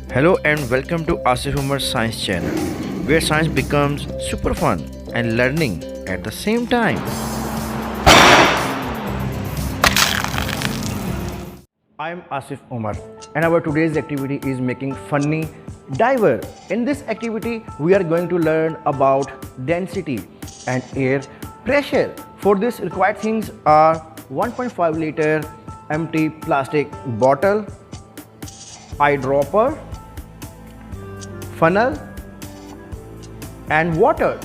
Hello and welcome to Asif Umer Science channel, where science becomes super fun and learning at the same time. I am Asif Umar and our today's activity is making funny diver. In this activity, we are going to learn about density and air pressure. For this, required things are 1.5 liter empty plastic bottle, eyedropper, funnel and water.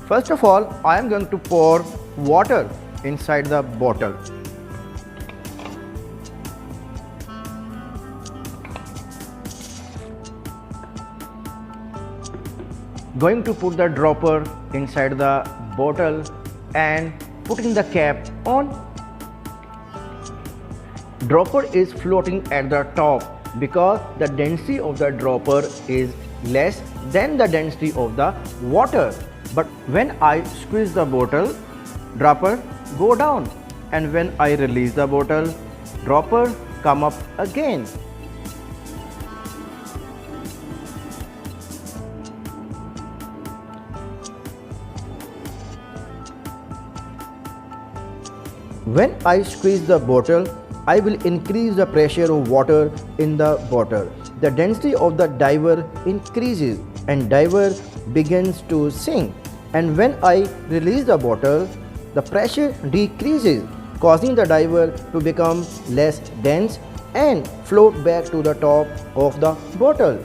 First of all, I am going to pour water inside the bottle. Going to put the dropper inside the bottle and putting the cap on. Dropper is floating at the top because the density of the dropper is less than the density of the water. But when I squeeze the bottle, dropper go down, and when I release the bottle, dropper come up again. When I squeeze the bottle, I will increase the pressure of water in the bottle. The density of the diver increases and diver begins to sink. And when I release the bottle, the pressure decreases, causing the diver to become less dense and float back to the top of the bottle.